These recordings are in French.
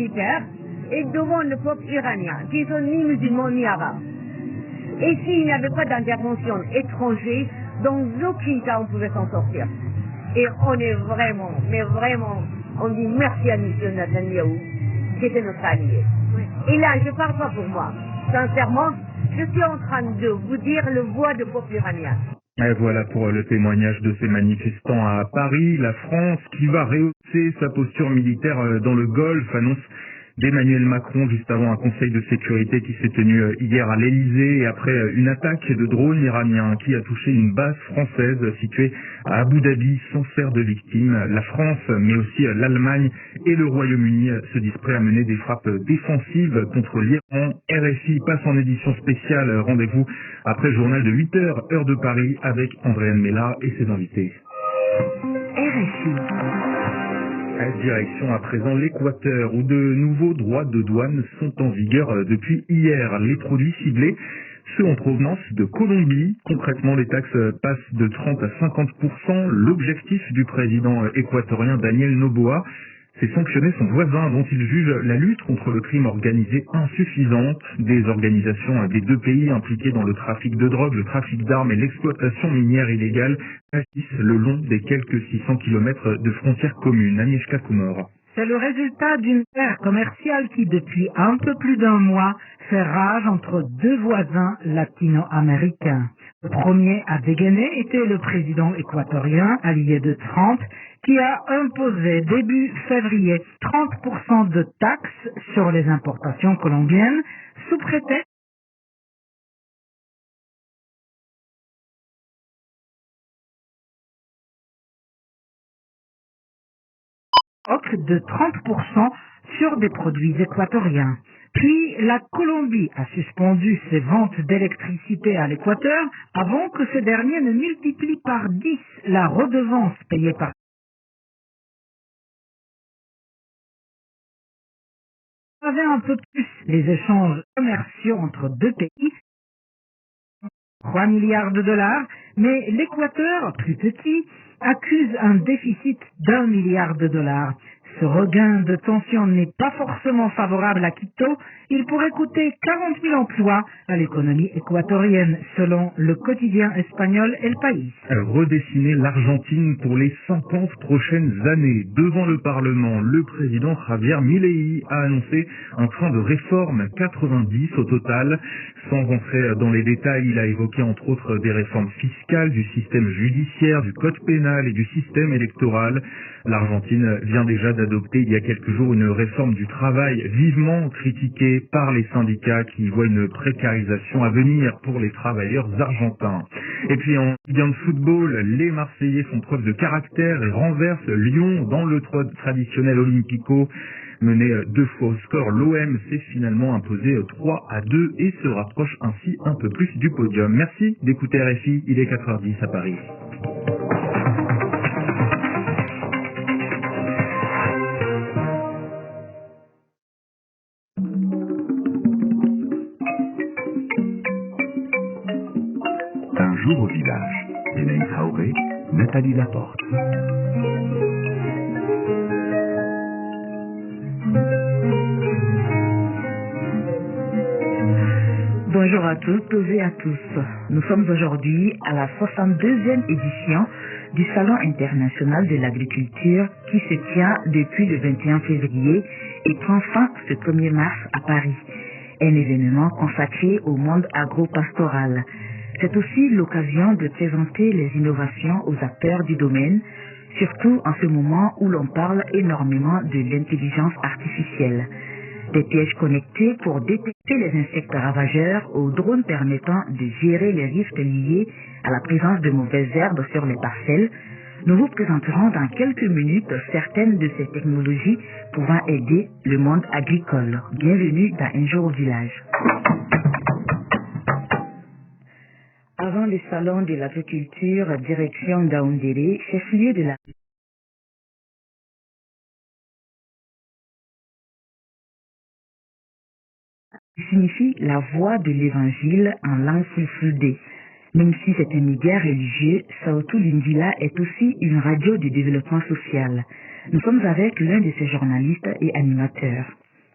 militaire et devant le peuple iranien, qui sont ni musulmans ni arabes. Et s'il n'y avait pas d'intervention étrangère, dans aucun cas on pouvait s'en sortir. Et on est vraiment, mais vraiment, on dit merci à M. Netanyahou, qui était notre allié. Et là, je ne parle pas pour moi. Sincèrement, je suis en train de vous dire le voix du peuple iranien. Et voilà pour le témoignage de ces manifestants à Paris. La France qui va rehausser sa posture militaire dans le Golfe, annonce d'Emmanuel Macron juste avant un conseil de sécurité qui s'est tenu hier à l'Elysée et après une attaque de drones iraniens qui a touché une base française située à Abu Dhabi sans faire de victimes. La France, mais aussi l'Allemagne et le Royaume-Uni se disent prêts à mener des frappes défensives contre l'Iran. RFI passe en édition spéciale. Rendez-vous après le journal de 8h, heure de Paris, avec Andréane Mella et ses invités. RFI. Direction à présent l'Équateur, où de nouveaux droits de douane sont en vigueur depuis hier. Les produits ciblés, ceux en provenance de Colombie. Concrètement, les taxes passent de 30 à 50%. L'objectif du président équatorien Daniel Noboa, c'est sanctionner son voisin dont il juge la lutte contre le crime organisé insuffisante. Des organisations des deux pays impliquées dans le trafic de drogue, le trafic d'armes et l'exploitation minière illégale agissent le long des quelques 600 km de frontières communes. Agnieszka Kumor. C'est le résultat d'une guerre commerciale qui, depuis un peu plus d'un mois, fait rage entre deux voisins latino-américains. Le premier à dégainer était le président équatorien, allié de Trump, qui a imposé début février 30% de taxes sur les importations colombiennes sous prétexte de 30% sur des produits équatoriens. Puis la Colombie a suspendu ses ventes d'électricité à l'Équateur avant que ce dernier ne multiplie par 10 la redevance payée par avait un peu plus les échanges commerciaux entre deux pays, 3 milliards de dollars, mais l'Équateur, plus petit, accuse un déficit d'1 milliard de dollars. Ce regain de tension n'est pas forcément favorable à Quito. Il pourrait coûter 40 000 emplois à l'économie équatorienne, selon le quotidien espagnol El País. Redessiner l'Argentine pour les 50 prochaines années. Devant le Parlement, le président Javier Milei a annoncé un train de réforme, 90 au total. Sans rentrer dans les détails, il a évoqué entre autres des réformes fiscales, du système judiciaire, du code pénal et du système électoral. L'Argentine vient déjà d'adopter il y a quelques jours une réforme du travail vivement critiquée par les syndicats qui voient une précarisation à venir pour les travailleurs argentins. Et puis en Ligue 1 de football, les Marseillais font preuve de caractère et renversent Lyon dans le traditionnel Olympico. Mené 2 fois au score, l'OM s'est finalement imposé 3-2 et se rapproche ainsi un peu plus du podium. Merci d'écouter RFI, il est 4h10 à Paris. Un jour au village, Hélène Traoré, Nathalie Laporte. Bonjour à toutes et à tous. Nous sommes aujourd'hui à la 62e édition du Salon international de l'agriculture qui se tient depuis le 21 février et prend fin ce 1er mars à Paris. Un événement consacré au monde agro-pastoral. C'est aussi l'occasion de présenter les innovations aux acteurs du domaine, surtout en ce moment où l'on parle énormément de l'intelligence artificielle. Des pièges connectés pour détecter les insectes ravageurs aux drones permettant de gérer les risques liés à la présence de mauvaises herbes sur les parcelles. Nous vous présenterons dans quelques minutes certaines de ces technologies pouvant aider le monde agricole. Bienvenue dans Un jour au village. Avant le salon de l'agriculture, direction d'Aoundéré, chef-lieu de la signifie la voix de l'évangile en langue fulfulde. Même si c'est un média religieux, Saotou Lindila est aussi une radio de développement social. Nous sommes avec l'un de ses journalistes et animateurs.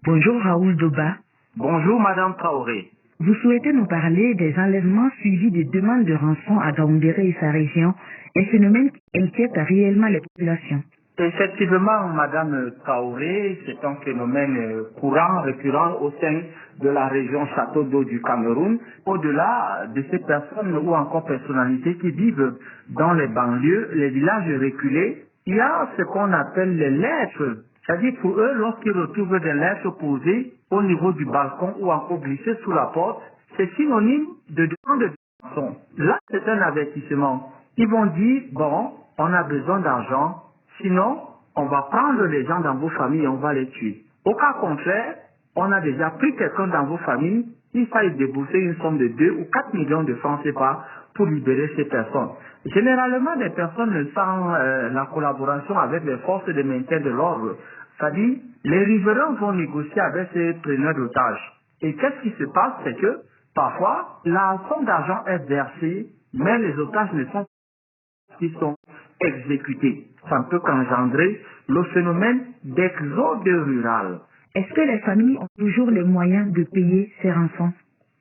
Bonjour Raoul Doba. Bonjour Madame Traoré. Vous souhaitez nous parler des enlèvements suivis de demandes de rançon à Gaoundéré et sa région, un phénomène qui inquiète réellement les populations. Effectivement, Madame Traoré, c'est un phénomène courant, récurrent au sein de la région Château d'eau du Cameroun. Au-delà de ces personnes ou encore personnalités qui vivent dans les banlieues, les villages reculés, il y a ce qu'on appelle les lettres. C'est-à-dire pour eux, lorsqu'ils retrouvent des lettres posées au niveau du balcon ou encore glissées sous la porte, c'est synonyme de demande de rançon. Là, c'est un avertissement. Ils vont dire, bon, on a besoin d'argent, sinon, on va prendre les gens dans vos familles et on va les tuer. Au cas contraire, on a déjà pris quelqu'un dans vos familles, il faille débourser une somme de 2 ou 4 millions de francs CFA pour libérer ces personnes. Généralement, les personnes sans la collaboration avec les forces de maintien de l'ordre, c'est-à-dire, les riverains vont négocier avec ces preneurs d'otages. Et qu'est-ce qui se passe, c'est que, parfois, la somme d'argent est versée, mais les otages ne sont pas qui sont exécutés. Ça ne peut qu'engendrer le phénomène d'exode rural. Est-ce que les familles ont toujours les moyens de payer ces rançons?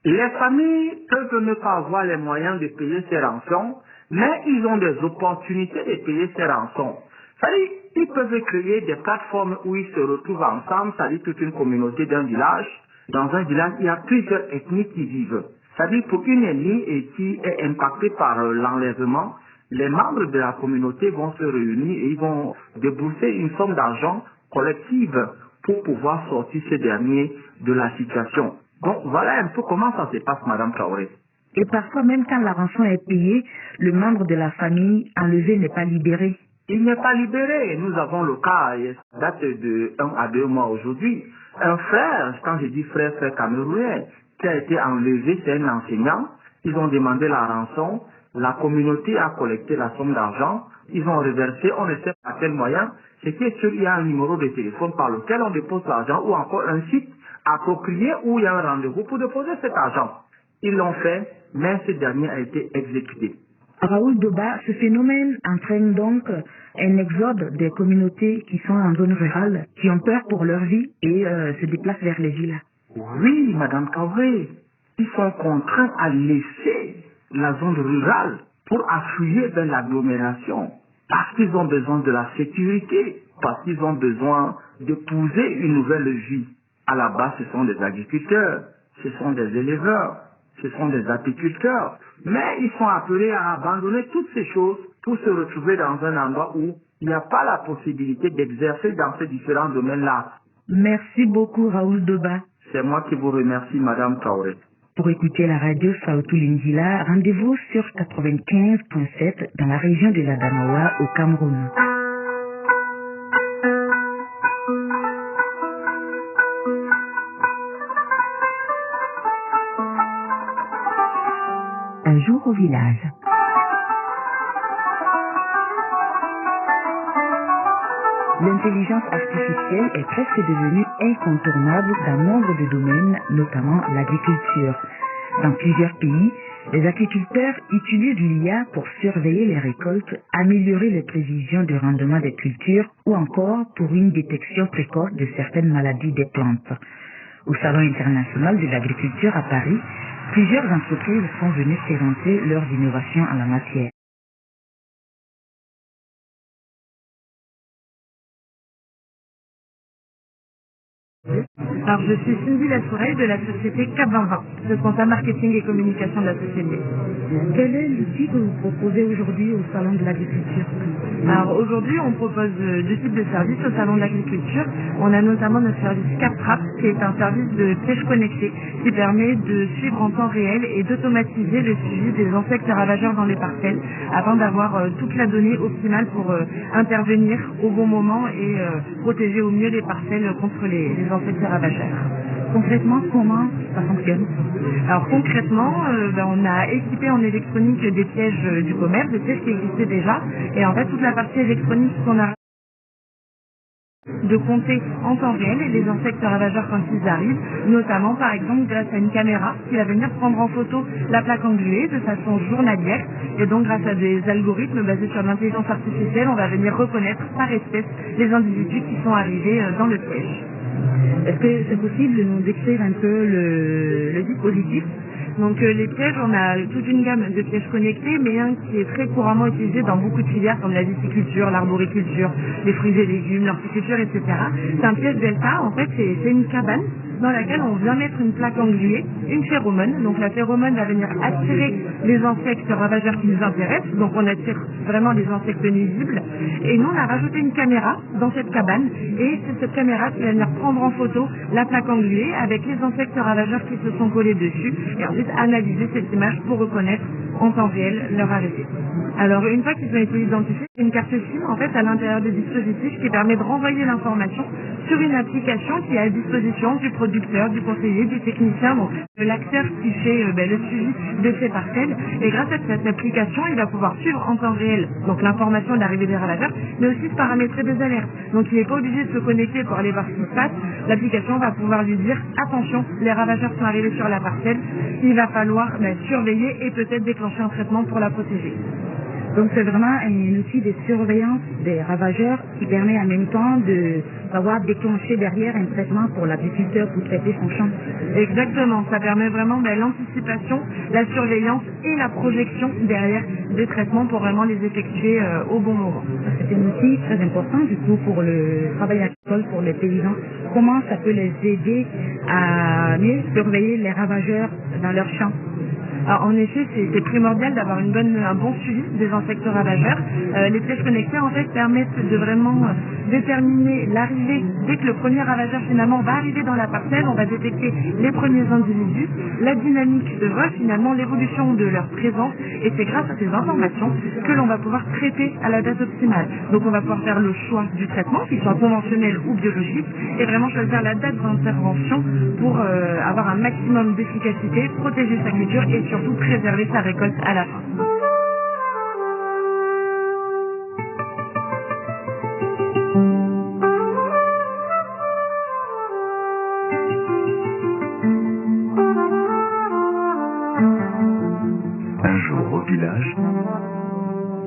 Les familles peuvent ne pas avoir les moyens de payer ces rançons, mais ils ont des opportunités de payer ces rançons. C'est-à-dire, ils peuvent créer des plateformes où ils se retrouvent ensemble, c'est-à-dire toute une communauté d'un village. Dans un village, il y a plusieurs ethnies qui vivent. C'est-à-dire, pour une ethnie et qui est impactée par l'enlèvement, les membres de la communauté vont se réunir et ils vont débourser une somme d'argent collective pour pouvoir sortir ces derniers de la situation. Donc, voilà un peu comment ça se passe, Madame Traoré. Et parfois, même quand la rançon est payée, le membre de la famille enlevé n'est pas libéré. Il n'est pas libéré. Nous avons le cas, il date de 1 à 2 mois aujourd'hui. Un frère, quand je dis frère camerounais, qui a été enlevé, c'est un enseignant. Ils ont demandé la rançon. La communauté a collecté la somme d'argent. Ils ont reversé, on ne sait pas à quel moyen. C'est qu'il y a un numéro de téléphone par lequel on dépose l'argent ou encore un site approprié où il y a un rendez-vous pour déposer cet argent. Ils l'ont fait, mais ce dernier a été exécuté. Raoul Doba, ce phénomène entraîne donc un exode des communautés qui sont en zone rurale, qui ont peur pour leur vie et se déplacent vers les villes. Oui, Madame Traoré, ils sont contraints à laisser la zone rurale pour affluer vers l'agglomération parce qu'ils ont besoin de la sécurité, parce qu'ils ont besoin d'épouser une nouvelle vie. À la base, ce sont des agriculteurs, ce sont des éleveurs, ce sont des apiculteurs, mais ils sont appelés à abandonner toutes ces choses pour se retrouver dans un endroit où il n'y a pas la possibilité d'exercer dans ces différents domaines-là. Merci beaucoup Raoul Doba. C'est moi qui vous remercie, Madame Traoré. Pour écouter la radio Saotou Lingila, rendez-vous sur 95.7 dans la région de l'Adamawa au Cameroun. Un jour au village. L'intelligence artificielle est presque devenue incontournable dans nombre de domaines, notamment l'agriculture. Dans plusieurs pays, les agriculteurs utilisent l'IA pour surveiller les récoltes, améliorer les prévisions de rendement des cultures ou encore pour une détection précoce de certaines maladies des plantes. Au Salon international de l'agriculture à Paris, plusieurs entreprises sont venues présenter leurs innovations en la matière. Alors, je suis Cindy Latourelle de la société Cap2020, le comptable marketing et communication de la société. Quel est l'outil que vous proposez aujourd'hui au Salon de l'agriculture? Alors, aujourd'hui, on propose deux types de services au Salon de l'agriculture. On a notamment notre service CapTrap, qui est un service de pêche connecté, qui permet de suivre en temps réel et d'automatiser le suivi des insectes ravageurs dans les parcelles, afin d'avoir toute la donnée optimale pour intervenir au bon moment et protéger au mieux les parcelles contre les insectes ravageurs. Concrètement, comment ça fonctionne? Alors concrètement, on a équipé en électronique des pièges du commerce, des pièges qui existaient déjà, et en fait toute la partie électronique qu'on a de compter en temps réel les insectes ravageurs quand ils arrivent, notamment par exemple grâce à une caméra qui va venir prendre en photo la plaque engluée de façon journalière, et donc grâce à des algorithmes basés sur l'intelligence artificielle, on va venir reconnaître par espèce les individus qui sont arrivés dans le piège. Est-ce que c'est possible de nous décrire un peu le dispositif? Donc les pièges, on a toute une gamme de pièges connectés, mais un qui est très couramment utilisé dans beaucoup de filières comme la viticulture, l'arboriculture, les fruits et légumes, l'horticulture, etc. C'est un piège delta, en fait c'est une cabane dans laquelle on vient mettre une plaque engluée, une phéromone. Donc la phéromone va venir attirer les insectes ravageurs qui nous intéressent, donc on attire vraiment les insectes nuisibles. Et nous on a rajouté une caméra dans cette cabane, et c'est cette caméra qui va venir prendre en photo la plaque engluée avec les insectes ravageurs qui se sont collés dessus, et ensuite analyser cette image pour reconnaître en temps réel leur arrivée. Alors une fois qu'ils ont été identifiés, il y a une carte SIM en fait à l'intérieur du dispositif qui permet de renvoyer l'information sur une application qui est à disposition du producteur, du conseiller, du technicien, donc de l'acteur qui fait le suivi de ces parcelles. Et grâce à cette application, il va pouvoir suivre en temps réel donc l'information de l'arrivée des ravageurs, mais aussi de paramétrer des alertes. Donc il n'est pas obligé de se connecter pour aller voir ce qui se passe. L'application va pouvoir lui dire attention, les ravageurs sont arrivés sur la parcelle, il va falloir surveiller et peut-être déclencher un traitement pour la protéger. Donc c'est vraiment un outil de surveillance des ravageurs qui permet en même temps de savoir déclencher derrière un traitement pour l'agriculteur pour traiter son champ. Exactement, ça permet vraiment l'anticipation, la surveillance et la projection derrière des traitements pour vraiment les effectuer au bon moment. C'est un outil très important du coup pour le travail agricole, pour les paysans. Comment ça peut les aider à mieux surveiller les ravageurs dans leurs champs? Alors, en effet, c'est primordial d'avoir un bon suivi des insectes ravageurs. Les pièges connectés, en fait, permettent de vraiment déterminer l'arrivée. Dès que le premier ravageur, finalement, va arriver dans la parcelle, on va détecter les premiers individus, la dynamique de vol, finalement, l'évolution de leur présence. Et c'est grâce à ces informations que l'on va pouvoir traiter à la date optimale. Donc, on va pouvoir faire le choix du traitement, qu'il soit conventionnel ou biologique, et vraiment choisir la date d'intervention pour avoir un maximum d'efficacité, protéger sa culture et surtout préserver sa récolte à la fin. Un jour au village,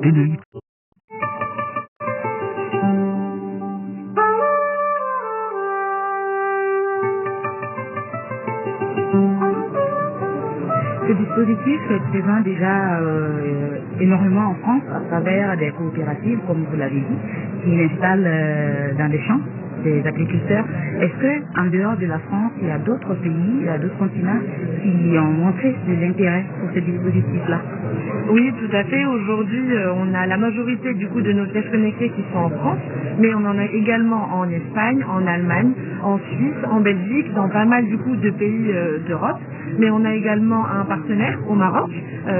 Ténéi. Ce dispositif est présent déjà énormément en France à travers des coopératives, comme vous l'avez dit, qui l'installent dans les champs des agriculteurs. Est-ce que en dehors de la France, il y a d'autres pays, il y a d'autres continents qui ont montré de l'intérêt pour ce dispositif-là? Oui, tout à fait. Aujourd'hui, on a la majorité du coup de nos pièces connectées qui sont en France, mais on en a également en Espagne, en Allemagne, en Suisse, en Belgique, dans pas mal du coup de pays d'Europe. Mais on a également un partenaire au Maroc,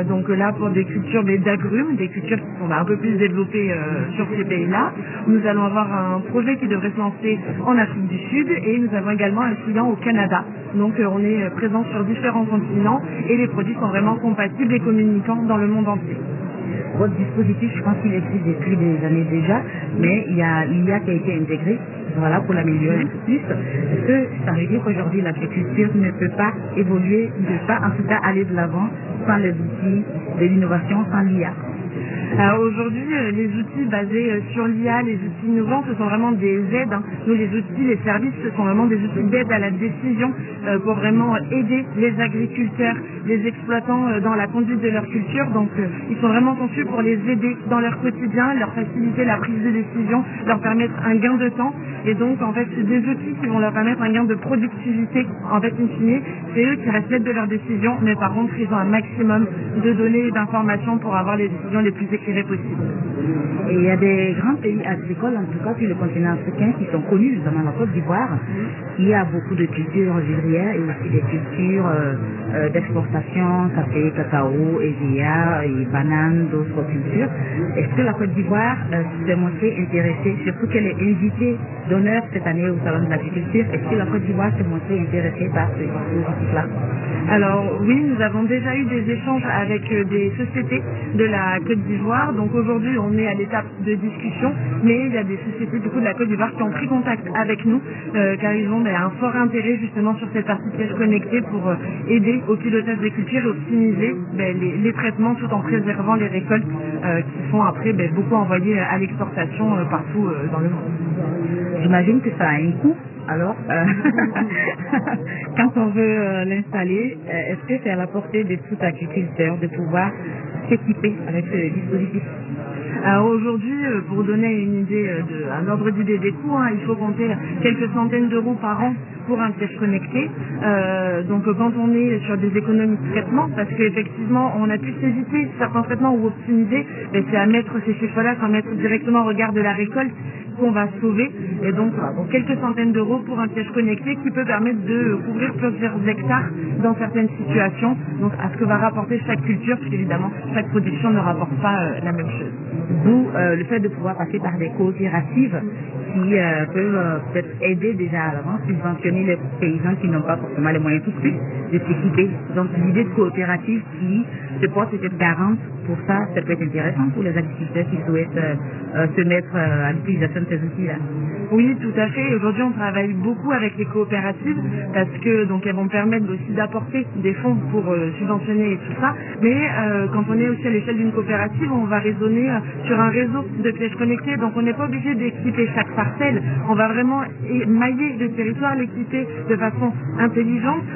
donc là pour des cultures d'agrumes, des cultures qui sont un peu plus développées sur ces pays-là. Nous allons avoir un projet qui devrait se lancer en Afrique du Sud et nous avons également un client au Canada. Donc on est présent sur différents continents et les produits sont vraiment compatibles et communicants dans le monde entier. Votre dispositif, je pense qu'il existe depuis des années déjà, mais il y a l'IA qui a été intégrée, voilà, pour l'améliorer un peu plus. Est-ce que ça veut dire qu'aujourd'hui l'agriculture ne peut pas évoluer, ne peut pas en tout cas aller de l'avant sans les outils de l'innovation, sans l'IA? Aujourd'hui, les outils basés sur l'IA, les outils innovants, ce sont vraiment des aides. Nous, les outils, les services, ce sont vraiment des outils d'aide à la décision pour vraiment aider les agriculteurs, les exploitants dans la conduite de leur culture. Donc, ils sont vraiment conçus pour les aider dans leur quotidien, leur faciliter la prise de décision, leur permettre un gain de temps. Et donc, en fait, c'est des outils qui vont leur permettre un gain de productivité. En fait, in fine, c'est eux qui restent maîtres de leurs décisions, mais par contre, ils ont un maximum de données et d'informations pour avoir les décisions les plus éclairées possibles. Et il y a des grands pays agricoles, en tout cas sur le continent africain, qui sont connus, notamment la Côte d'Ivoire, qui a beaucoup de cultures vivrières et aussi des cultures d'exportation, café, cacao, EVA et bananes, d'autres cultures. Est-ce que la Côte d'Ivoire s'est montrée intéressée, surtout qu'elle est invitée d'honneur cette année au Salon de l'agriculture, est-ce que la Côte d'Ivoire s'est montrée intéressée par ce dispositif-là? Alors oui, nous avons déjà eu des échanges avec des sociétés de la Côte d'Ivoire savoir. Donc aujourd'hui, on est à l'étape de discussion, mais il y a des sociétés du coup de la Côte d'Ivoire qui ont pris contact avec nous, car ils ont un fort intérêt justement sur cette partie piège connecté pour aider au pilotage des cultures et optimiser les traitements tout en préservant les récoltes qui sont après beaucoup envoyées à l'exportation partout dans le monde. J'imagine que ça a un coût. Alors, quand on veut l'installer, est-ce que c'est à la portée de tout agriculteur de pouvoir s'équiper avec ce dispositif? Alors aujourd'hui, pour donner une idée, un ordre d'idée des coûts, il faut compter quelques centaines d'euros par an pour un piège connecté. Donc quand on est sur des économies de traitement, parce qu'effectivement on a pu éviter certains traitements ou optimiser, c'est à mettre ces chiffres-là sans mettre directement au regard de la récolte qu'on va sauver. Et donc, quelques centaines d'euros pour un piège connecté qui peut permettre de couvrir plusieurs hectares dans certaines situations, donc à ce que va rapporter chaque culture, puisqu'évidemment chaque production ne rapporte pas la même chose. D'où le fait de pouvoir passer par des coopératives qui peuvent peut-être aider déjà à l'avance, subventionner les paysans qui n'ont pas forcément les moyens tout de suite de s'équiper. Donc l'idée de coopérative qui se porte peut-être garante pour ça, ça peut être intéressant pour les agriculteurs qui souhaitent se mettre à l'utilisation de ces outils-là. Oui, tout à fait. Aujourd'hui, on travaille beaucoup avec les coopératives parce que donc elles vont permettre aussi d'apporter des fonds pour subventionner et tout ça. Mais quand on est aussi à l'échelle d'une coopérative, on va raisonner sur un réseau de pièges connectés. Donc on n'est pas obligé d'équiper chaque parcelle. On va vraiment mailler le territoire, l'équiper de façon intelligente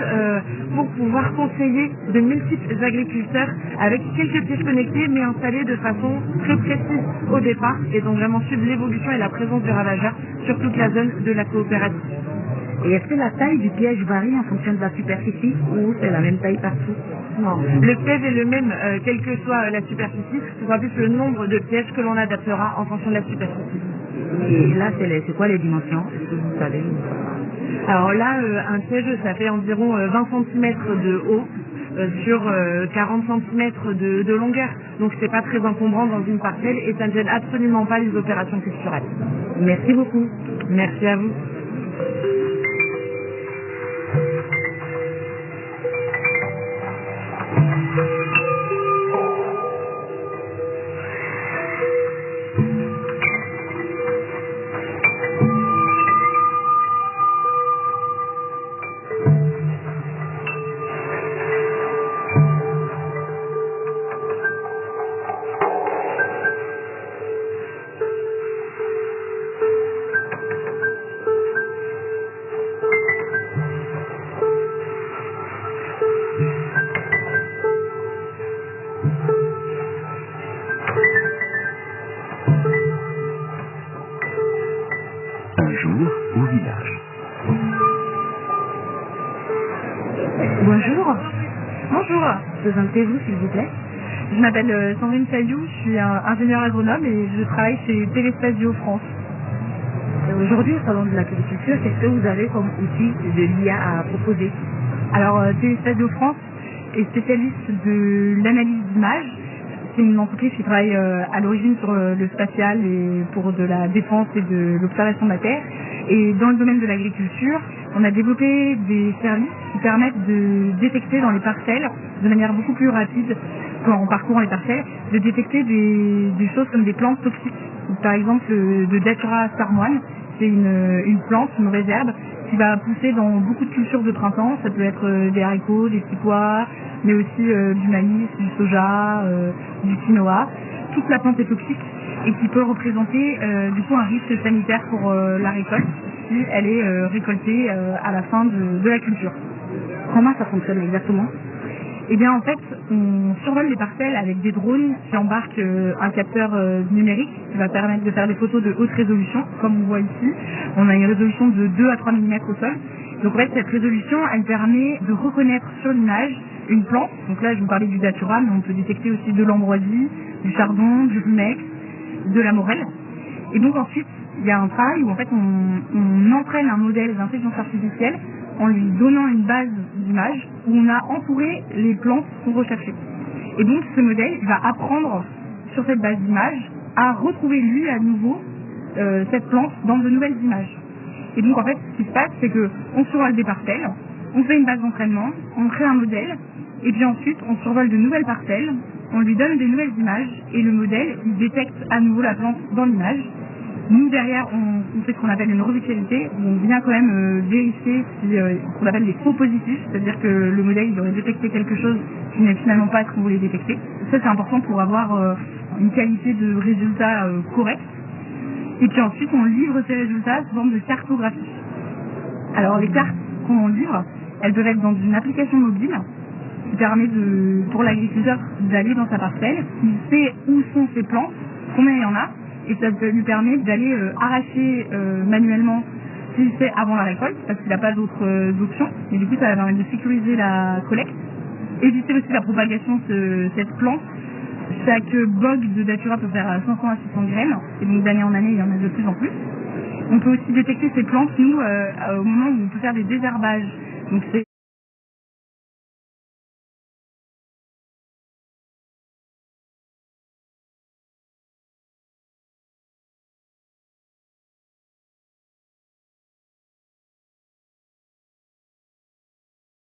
pour pouvoir conseiller de multiples agriculteurs avec quelques pièges connectés mais installés de façon très précise au départ et donc vraiment suivre l'évolution et la présence du ravageur sur toute la zone de la coopérative. Et est-ce que la taille du piège varie en fonction de la superficie ou c'est la même taille partout? Non, le piège est le même quelle que soit la superficie, ce sera plus le nombre de pièges que l'on adaptera en fonction de la superficie. Et là, c'est quoi les dimensions? Est-ce que vous savez? Alors là, un piège, ça fait environ 20 cm de haut sur 40 cm de longueur. Donc c'est pas très encombrant dans une parcelle et ça ne gêne absolument pas les opérations culturelles. Merci beaucoup. Merci à vous. Un jour au village. Bonjour. Bonjour. Présentez-vous s'il vous plaît. Je m'appelle Sandrine Sayou, je suis ingénieure agronome et je travaille chez Téléspazio France. Aujourd'hui au Salon de l'agriculture, qu'est-ce que vous avez comme outil de l'IA à proposer? Alors Téléspazio France est spécialiste de l'analyse d'images. C'est une entreprise qui travaille à l'origine sur le spatial et pour de la défense et de l'observation de la Terre. Et dans le domaine de l'agriculture, on a développé des services qui permettent de détecter dans les parcelles, de manière beaucoup plus rapide, en parcourant les parcelles, de détecter des choses comme des plantes toxiques. Par exemple, le Datura sarmoine, c'est une plante, une mauvaise herbe, qui va pousser dans beaucoup de cultures de printemps. Ça peut être des haricots, des petits pois, mais aussi du maïs, du soja, du quinoa. Toute la plante est toxique et qui peut représenter du coup un risque sanitaire pour la récolte si elle est récoltée à la fin de la culture. Comment ça fonctionne exactement? Eh bien en fait, on survole les parcelles avec des drones qui embarquent un capteur numérique qui va permettre de faire des photos de haute résolution, comme on voit ici. On a une résolution de 2 à 3 mm au sol. Donc en fait, cette résolution, elle permet de reconnaître sur l'image une plante. Donc là, je vous parlais du datura, mais on peut détecter aussi de l'ambroisie, du chardon, du rumex, de la morelle. Et donc ensuite, il y a un travail où en fait on entraîne un modèle d'intelligence artificielle en lui donnant une base d'images où on a entouré les plantes qu'on recherchait. Et donc ce modèle va apprendre sur cette base d'images à retrouver lui à nouveau cette plante dans de nouvelles images. Et donc en fait ce qui se passe c'est qu'on survole des parcelles, on fait une base d'entraînement, on crée un modèle et puis ensuite on survole de nouvelles parcelles on lui donne des nouvelles images et le modèle, il détecte à nouveau la plante dans l'image. Nous, derrière, on fait ce qu'on appelle une revirtualité, où on vient quand même vérifier ce qu'on appelle les faux positifs, c'est-à-dire que le modèle il aurait détecté quelque chose qui n'est finalement pas ce qu'on voulait détecter. Ça, c'est important pour avoir une qualité de résultat correcte. Et puis ensuite, on livre ces résultats sous forme de cartographie. Alors, les cartes qu'on livre, elles peuvent être dans une application mobile qui permet pour l'agriculteur d'aller dans sa parcelle, il sait où sont ses plantes, combien il y en a, et ça lui permet d'aller arracher manuellement s'il sait avant la récolte, parce qu'il n'a pas d'autres options, et du coup ça va permettre de sécuriser la collecte, éviter aussi la propagation de cette plante. Chaque bog de datura peut faire 500 à 600 graines, et donc d'année en année il y en a de plus en plus. On peut aussi détecter ces plantes, nous, au moment où on peut faire des désherbages. Donc c'est